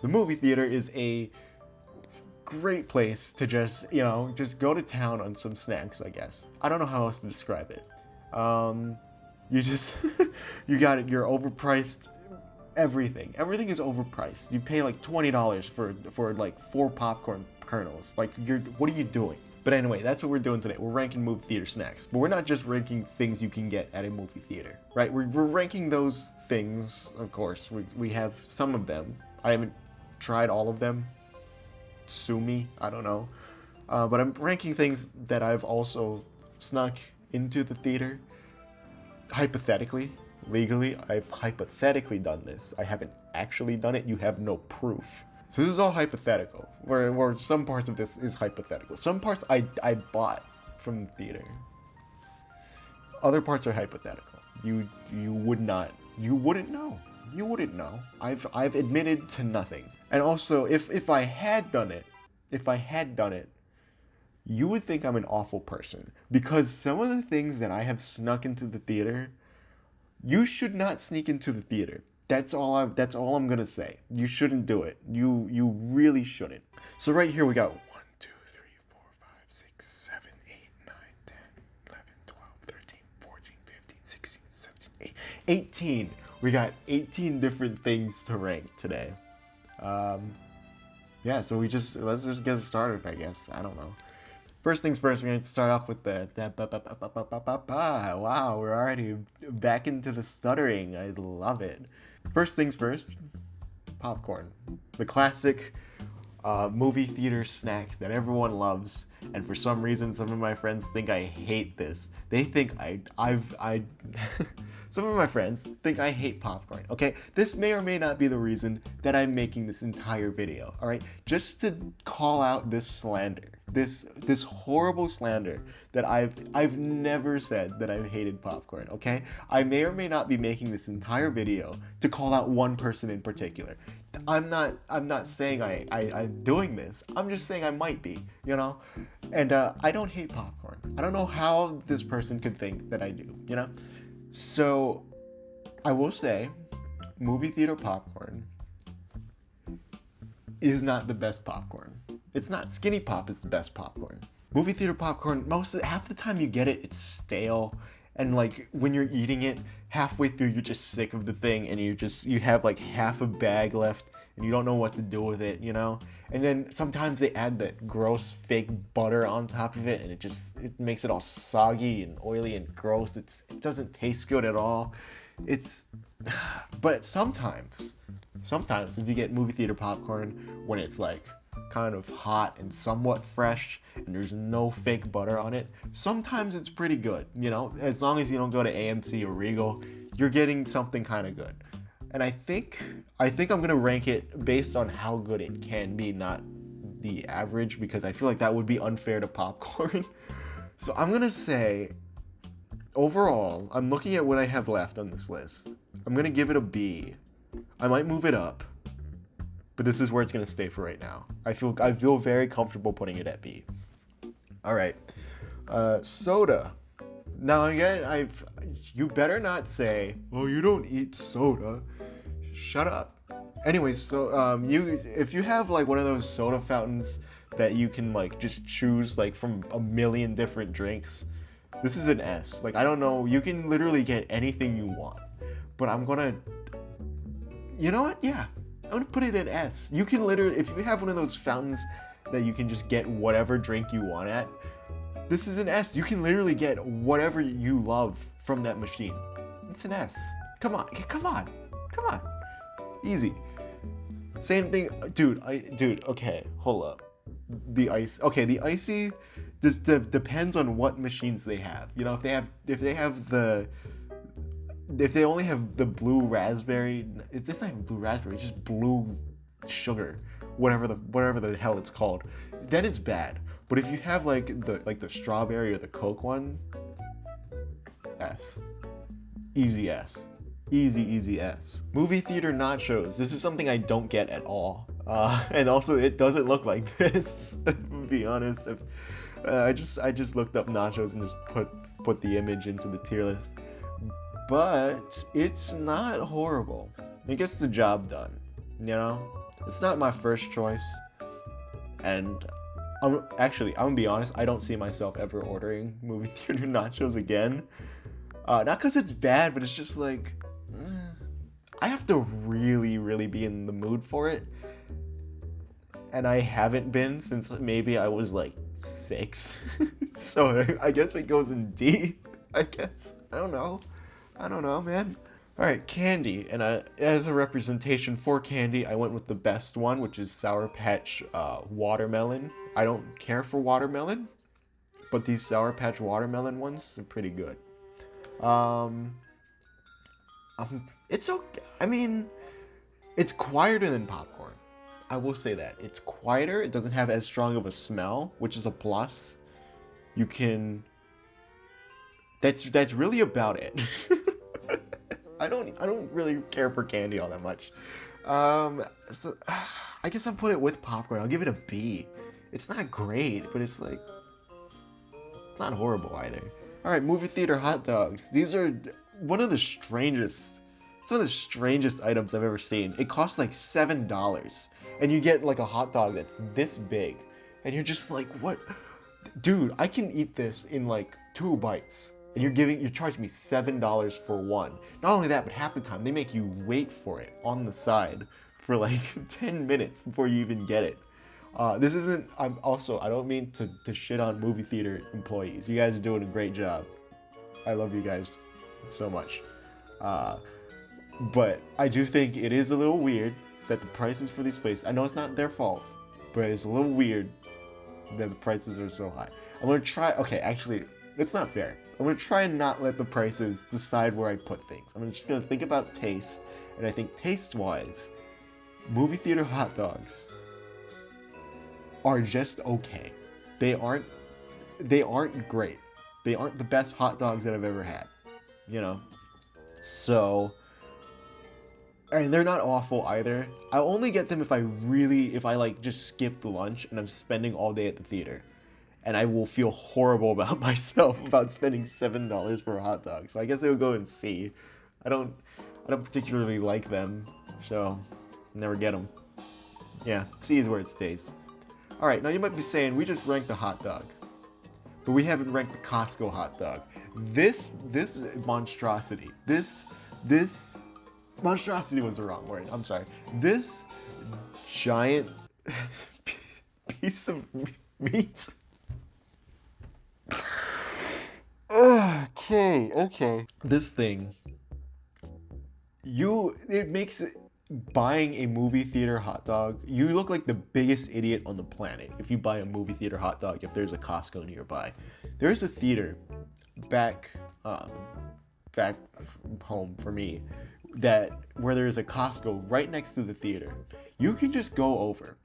The movie theater is a great place to just, just go to town on some snacks, I guess. I don't know how else to describe it. You just, you got it, you're overpriced everything. Everything is overpriced. You pay like $20 for like 4 popcorn kernels. Like, what are you doing? But anyway, that's what we're doing today. We're ranking movie theater snacks. But we're not just ranking things you can get at a movie theater, right? We're ranking those things, of course. We have some of them. I haven't tried all of them. Sue me, I don't know. But I'm ranking things that I've also snuck into the theater. Hypothetically, legally, I've hypothetically done this. I haven't actually done it. You have no proof. So this is all hypothetical, where some parts of this is hypothetical. Some parts I bought from the theater. Other parts are hypothetical. You wouldn't know. You wouldn't know. I've admitted to nothing. And also, if I had done it, you would think I'm an awful person, because some of the things that I have snuck into the theater, you should not sneak into the theater. That's all I'm gonna say. You shouldn't do it. You really shouldn't. So right here we got 1, 2, 3, 4, 5, 6, 7, 8, 9, 10, 11, 12, 13, 14, 15, 16, 17, 18. We got 18 different things to rank today. Yeah, so let's just get started, I guess. I don't know. First things first, we're going to start off with wow, we're already back into the stuttering. I love it. First things first, popcorn. The classic movie theater snack that everyone loves, and for some reason, some of my friends think I hate this. They think some of my friends think I hate popcorn, okay? This may or may not be the reason that I'm making this entire video, all right? Just to call out this slander, this horrible slander that I've never said that I've hated popcorn, okay? I may or may not be making this entire video to call out one person in particular. I'm not saying I'm doing this. I'm just saying I might be, And I don't hate popcorn. I don't know how this person could think that I do, So, I will say, movie theater popcorn is not the best popcorn. It's not. Skinny Pop is the best popcorn. Movie theater popcorn, half the time you get it, it's stale. And like when you're eating it, halfway through you're just sick of the thing, and you have like half a bag left and you don't know what to do with it, And then sometimes they add that gross fake butter on top of it, and it makes it all soggy and oily and gross. It doesn't taste good at all. But sometimes if you get movie theater popcorn when it's like kind of hot and somewhat fresh and there's no fake butter on it, sometimes it's pretty good, as long as you don't go to AMC or Regal, you're getting something kind of good. And I think I'm gonna rank it based on how good it can be, not the average, because I feel like that would be unfair to popcorn. So I'm gonna say, overall, I'm looking at what I have left on this list. I'm gonna give it a B. I might move it up, but this is where it's gonna stay for right now. I feel very comfortable putting it at B. All right, soda. Now again, you better not say, "Oh, you don't eat soda." Shut up. Anyways, so if you have like one of those soda fountains that you can like just choose like from a million different drinks, this is an S. Like, I don't know, you can literally get anything you want. But you know what? Yeah, I'm gonna put it at S. You can literally, if you have one of those fountains that you can just get whatever drink you want at, this is an S. You can literally get whatever you love from that machine. It's an S. Come on. Easy. Same thing, dude, okay, hold up. The icy, this depends on what machines they have. If they only have the blue raspberry, it's not even blue raspberry, it's just blue sugar, whatever the hell it's called, then it's bad. But if you have like the strawberry or the Coke one, S. Easy S. Easy S. Movie theater nachos. This is something I don't get at all. And also it doesn't look like this, to be honest. I just looked up nachos and just put the image into the tier list. But it's not horrible. It gets the job done, It's not my first choice, and I'm gonna be honest. I don't see myself ever ordering movie theater nachos again. Not because it's bad, but it's just like I have to really, really be in the mood for it, and I haven't been since maybe I was like 6. So I guess it goes in D. I guess I don't know, man. All right, candy, and as a representation for candy, I went with the best one, which is Sour Patch watermelon. I don't care for watermelon, but these Sour Patch watermelon ones are pretty good. Um, it's okay. I mean, it's quieter than popcorn. I will say that it's quieter. It doesn't have as strong of a smell, which is a plus. You can. That's really about it. I don't really care for candy all that much. So, I guess I'll put it with popcorn. I'll give it a B. It's not great, but it's like it's not horrible either. All right, movie theater hot dogs. These are one of the strangest, some of the strangest items I've ever seen. It costs like $7, and you get like a hot dog that's this big, and you're just like, what, dude? I can eat this in like 2 bites. And you're charging me $7 for one. Not only that, but half the time they make you wait for it on the side for like 10 minutes before you even get it. This isn't. I don't mean to shit on movie theater employees. You guys are doing a great job. I love you guys so much. But I do think it is a little weird that the prices for these places. I know it's not their fault, but it's a little weird that the prices are so high. I'm gonna try. Okay, actually, it's not fair. I'm gonna try and not let the prices decide where I put things. I'm just gonna think about taste, and I think taste-wise, movie theater hot dogs are just okay. They aren't great. They aren't the best hot dogs that I've ever had. You know? So, and they're not awful either. I only get them if I like just skip the lunch and I'm spending all day at the theater. And I will feel horrible about myself about spending $7 for a hot dog. So I guess I would go and C. I don't particularly like them, so never get them. Yeah, C is where it stays. All right, now you might be saying we just ranked the hot dog, but we haven't ranked the Costco hot dog. This monstrosity. This monstrosity was the wrong word. I'm sorry. This giant piece of meat. Okay. This thing, it makes buying a movie theater hot dog, you look like the biggest idiot on the planet if you buy a movie theater hot dog if there's a Costco nearby. There's a theater back home for me where there's a Costco right next to the theater. You can just go over,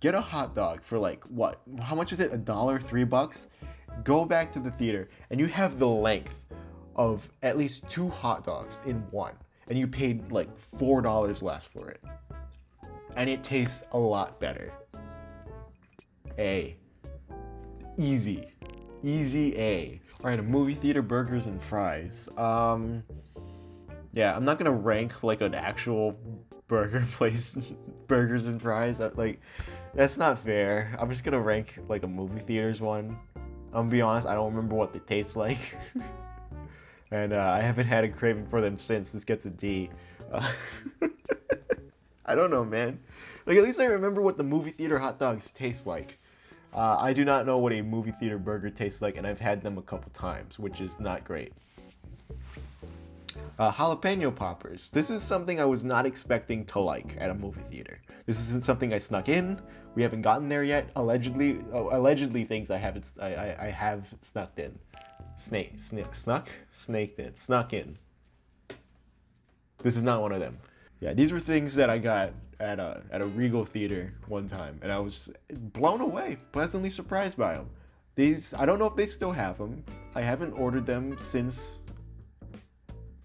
get a hot dog for like what? How much is it? $1, $3? Go back to the theater, and you have the length of at least 2 hot dogs in one, and you paid like $4 less for it, and it tastes a lot better. A. Easy A. All right, a movie theater burgers and fries. Yeah, I'm not gonna rank like an actual burger place burgers and fries. That's not fair. I'm just gonna rank like a movie theater's one. I'm gonna be honest, I don't remember what they taste like. And I haven't had a craving for them since. This gets a D. I don't know, man. Like, at least I remember what the movie theater hot dogs taste like. I do not know what a movie theater burger tastes like, and I've had them a couple times, which is not great. Jalapeno poppers. This is something I was not expecting to like at a movie theater. This isn't something I snuck in. We haven't gotten there yet. Allegedly things I have snuck in. Snuck in. This is not one of them. Yeah, these were things that I got at a Regal theater one time, and I was blown away, pleasantly surprised by them. These, I don't know if they still have them. I haven't ordered them since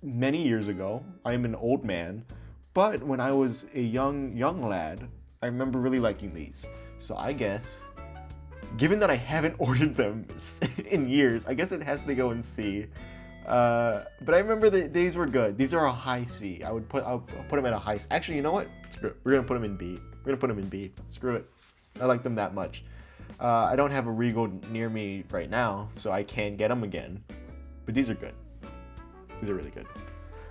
many years ago. I am an old man, but when I was a young lad, I remember really liking these. So I guess, given that I haven't ordered them in years, I guess it has to go in C. But I remember that these were good. These are a high C. I'll put them at a high C. Actually, you know what? Screw it. We're gonna put them in B. gonna put them in B. Screw it. I like them that much. I don't have a Regal near me right now, so I can't get them again. But these are good. These are really good.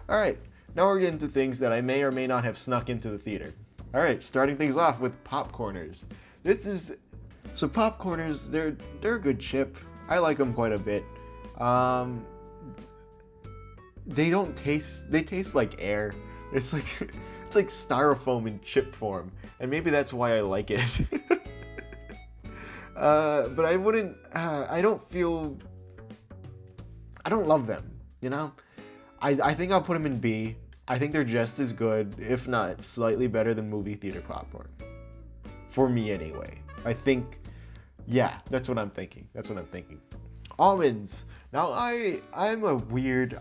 All right, now we're getting to things that I may or may not have snuck into the theater. All right, starting things off with Popcorners. So Popcorners, they're a good chip. I like them quite a bit. They taste like air. It's like styrofoam in chip form, and maybe that's why I like it. But I wouldn't. I don't love them. You know, I think I'll put them in B. I think they're just as good, if not slightly better than movie theater popcorn. For me, anyway. I think, yeah, that's what I'm thinking. Almonds. Now I'm a weird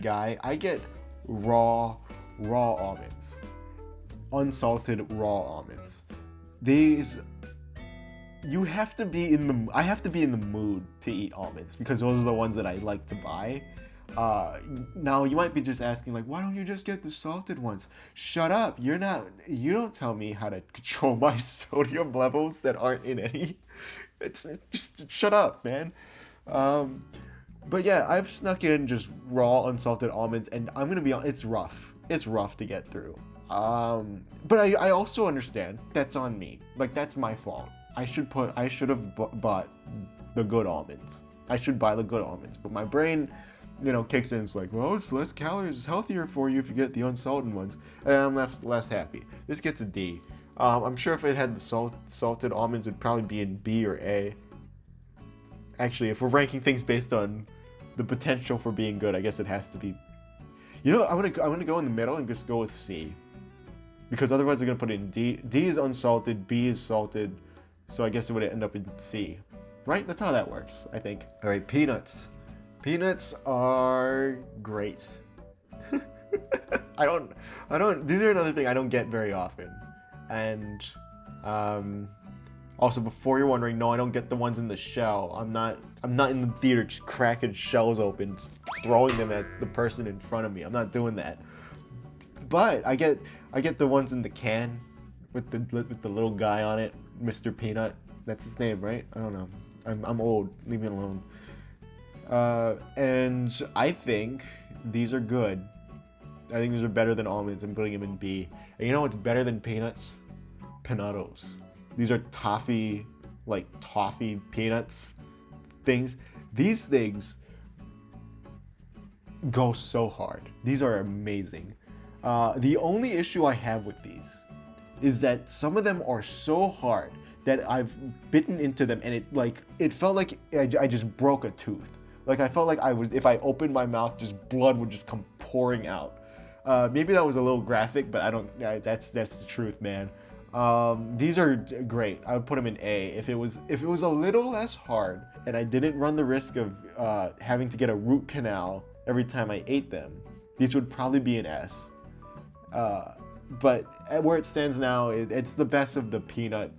guy. I get raw almonds, unsalted raw almonds. I have to be in the mood to eat almonds because those are the ones that I like to buy. Now you might be just asking, like, why don't you just get the salted ones? Shut up. You don't tell me how to control my sodium levels that aren't in any. It's just shut up, man. But yeah, I've snuck in just raw unsalted almonds, and I'm gonna be honest, it's rough to get through. But I also understand that's on me. Like, that's my fault. I should have bought the good almonds. I should buy the good almonds, but my brain, kicks in. It's like, well, it's less calories, it's healthier for you if you get the unsalted ones, and I'm less happy. This gets a D. I'm sure if it had the salted almonds, it'd probably be in B or A. Actually, if we're ranking things based on the potential for being good, I guess it has to be. I'm gonna go in the middle and just go with C, because otherwise we're gonna put it in D. D is unsalted, B is salted, so I guess it would end up in C, right? That's how that works, I think. All right, peanuts. Peanuts are great. I don't. These are another thing I don't get very often, and also, before you're wondering, no, I don't get the ones in the shell. I'm not in the theater just cracking shells open, throwing them at the person in front of me. I'm not doing that. But I get the ones in the can with the little guy on it, Mr. Peanut. That's his name, right? I don't know. I'm old. Leave me alone. And I think these are good. I think these are better than almonds. I'm putting them in B. And you know what's better than peanuts? Pinatos. These are toffee peanuts things. These things go so hard. These are amazing. The only issue I have with these is that some of them are so hard that I've bitten into them, and it felt like I just broke a tooth. Like, I felt like if I opened my mouth, just blood would just come pouring out. Maybe that was a little graphic, but that's the truth, man. These are great. I would put them in A. If it was a little less hard and I didn't run the risk of having to get a root canal every time I ate them, these would probably be an S. But where it stands now, it's the best of the peanut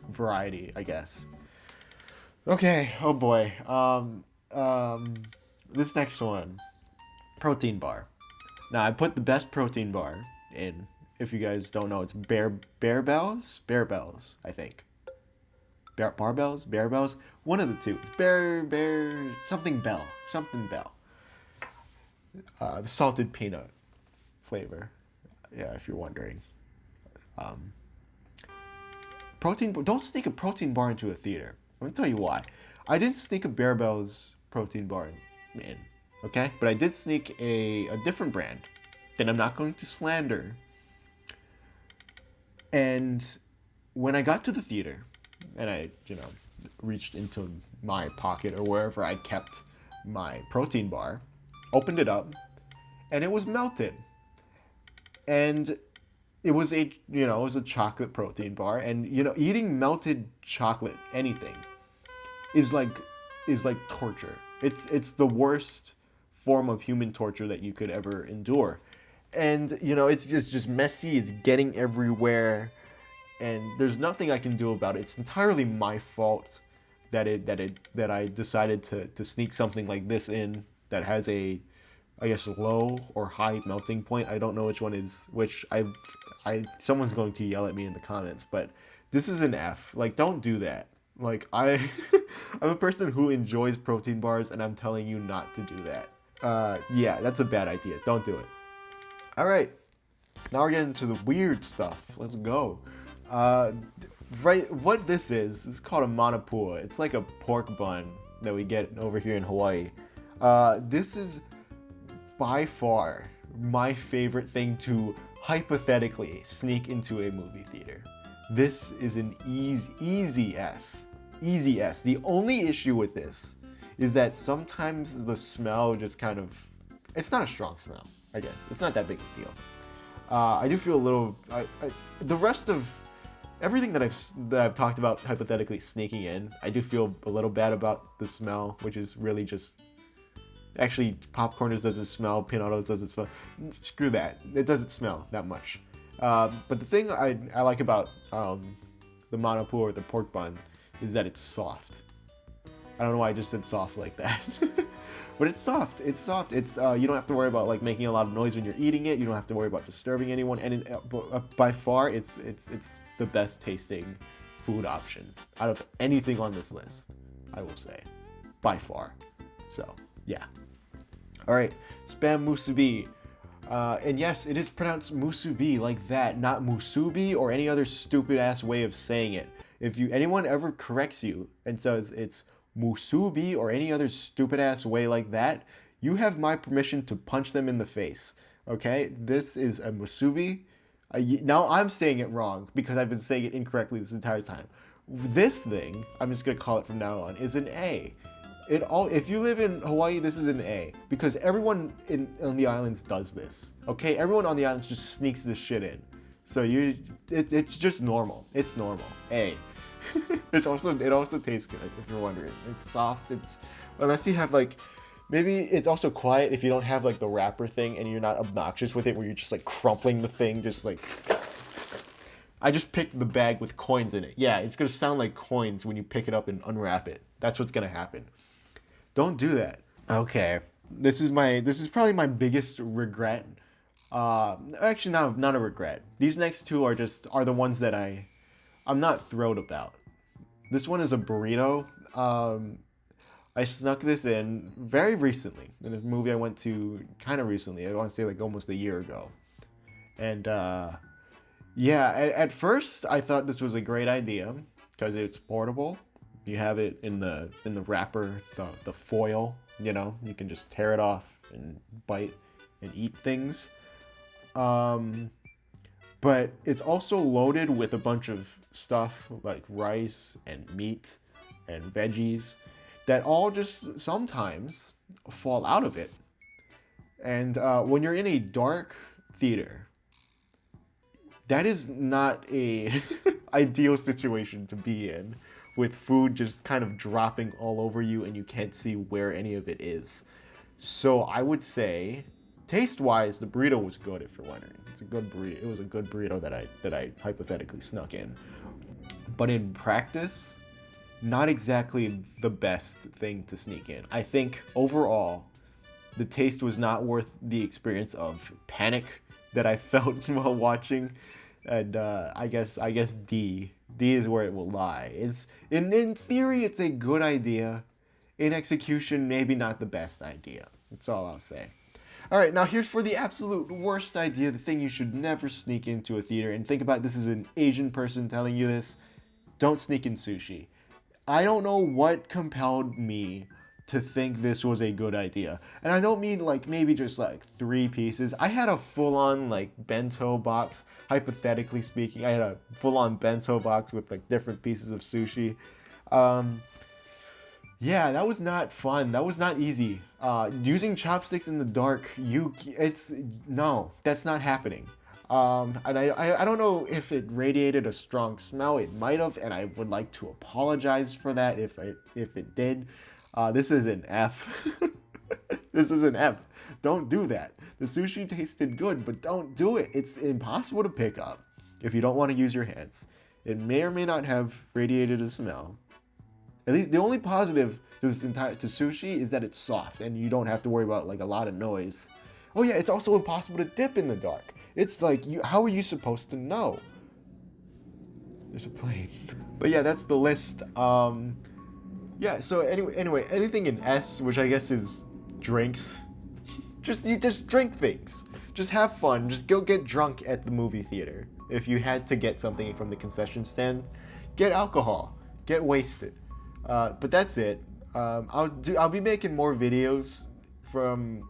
variety, I guess. Okay, oh boy. This next one, protein bar. Now, I put the best protein bar in. If you guys don't know, it's Barebells, I think. Barbells, one of the two. It's something Bell. The salted peanut flavor. Yeah, if you're wondering. Don't sneak a protein bar into a theater. I'm gonna tell you why. I didn't sneak a Barebells protein bar in, okay? But I did sneak a different brand that I'm not going to slander. And when I got to the theater and I, reached into my pocket or wherever I kept my protein bar, opened it up, and it was melted. And it was a chocolate protein bar, and eating melted chocolate, anything, is like torture. It's the worst form of human torture that you could ever endure. And it's just messy. It's getting everywhere, and there's nothing I can do about it. It's entirely my fault that I decided to sneak something like this in that has a, I guess, low or high melting point. I don't know which one is which. I someone's going to yell at me in the comments, but this is an F. Like, don't do that. Like, I'm a person who enjoys protein bars, and I'm telling you not to do that. Yeah, that's a bad idea. Don't do it. All right, now we're getting to the weird stuff. Let's go. Right, what this is called a manapua. It's like a pork bun that we get over here in Hawaii. This is by far my favorite thing to hypothetically sneak into a movie theater. This is an easy S. Easy S. The only issue with this is that sometimes the smell just kind of, it's not a strong smell, I guess. It's not that big a deal. I do feel a little, the rest of everything that I've talked about hypothetically sneaking in, I do feel a little bad about the smell, which is really just, actually popcorn doesn't smell, peanuts doesn't smell. Screw that. It doesn't smell that much. But the thing I like about the manapua or the pork bun is that it's soft. I don't know why I just said soft like that. But it's soft. It's soft. It's you don't have to worry about like making a lot of noise when you're eating it. You don't have to worry about disturbing anyone. And by far, it's the best tasting food option out of anything on this list, I will say, by far. So yeah. All right, spam musubi. And yes, it is pronounced musubi like that, not musubi or any other stupid ass way of saying it. If anyone ever corrects you and says it's musubi or any other stupid ass way like that, you have my permission to punch them in the face. Okay, this is a musubi. Now I'm saying it wrong because I've been saying it incorrectly this entire time. This thing, I'm just gonna call it from now on, is an A. If you live in Hawaii, this is an A, because everyone on the islands does this. Okay, everyone on the islands just sneaks this shit in. So it's just normal. It's normal. A. It also tastes good, if you're wondering. It's soft. Unless you have like, maybe it's also quiet if you don't have like the wrapper thing and you're not obnoxious with it, where you're just like crumpling the thing, just like. I just picked the bag with coins in it. Yeah, it's gonna sound like coins when you pick it up and unwrap it. That's what's gonna happen. Don't do that. Okay. This is probably my biggest regret. Actually, not a regret. These next two are the ones that I'm not thrilled about. This one is a burrito. I snuck this in very recently in a movie I went to kind of recently. I want to say like almost a year ago. And yeah, at first I thought this was a great idea because it's portable. You have it in the wrapper, the foil, you know, you can just tear it off and bite and eat things. But it's also loaded with a bunch of stuff like rice and meat and veggies that all just sometimes fall out of it. And when you're in a dark theater, that is not a ideal situation to be in, with food just kind of dropping all over you and you can't see where any of it is. So I would say, taste-wise, the burrito was good, if you're wondering. It's a good burrito. It was a good burrito that I hypothetically snuck in. But in practice, not exactly the best thing to sneak in. I think overall, the taste was not worth the experience of panic that I felt while watching. And I guess D is where it will lie. It's in theory, it's a good idea. In execution, maybe not the best idea. That's all I'll say. All right, now here's for the absolute worst idea, the thing you should never sneak into a theater. And think about this as an Asian person telling you this. Don't sneak in sushi. I don't know what compelled me to think this was a good idea. And I don't mean like maybe just like 3 pieces. I had a full-on like bento box, hypothetically speaking. I had a full-on bento box with like different pieces of sushi. Yeah, that was not fun. That was not easy. Using chopsticks in the dark, no, that's not happening. And I don't know if it radiated a strong smell. It might have, and I would like to apologize for that if it did. This is an F. This is an F. Don't do that. The sushi tasted good, but don't do it. It's impossible to pick up if you don't want to use your hands. It may or may not have radiated a smell. At least the only positive to sushi is that it's soft and you don't have to worry about like a lot of noise. Oh yeah, it's also impossible to dip in the dark. It's like, how are you supposed to know? There's a plane. But yeah, that's the list. Yeah, so anyway, anything in S, which I guess is drinks. You just drink things. Just have fun. Just go get drunk at the movie theater. If you had to get something from the concession stand, get alcohol. Get wasted. But that's it. I'll be making more videos from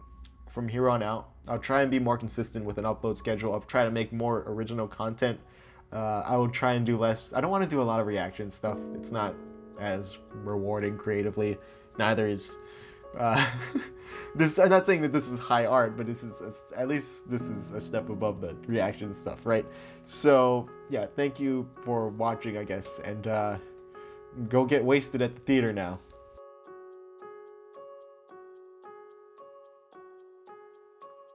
here on out. I'll try and be more consistent with an upload schedule. I'll try to make more original content. I will try and do less. I don't want to do a lot of reaction stuff. It's not as rewarding creatively. Neither is this. I'm not saying that this is high art, but at least this is a step above the reaction stuff, right? So yeah, thank you for watching, I guess, and go get wasted at the theater now.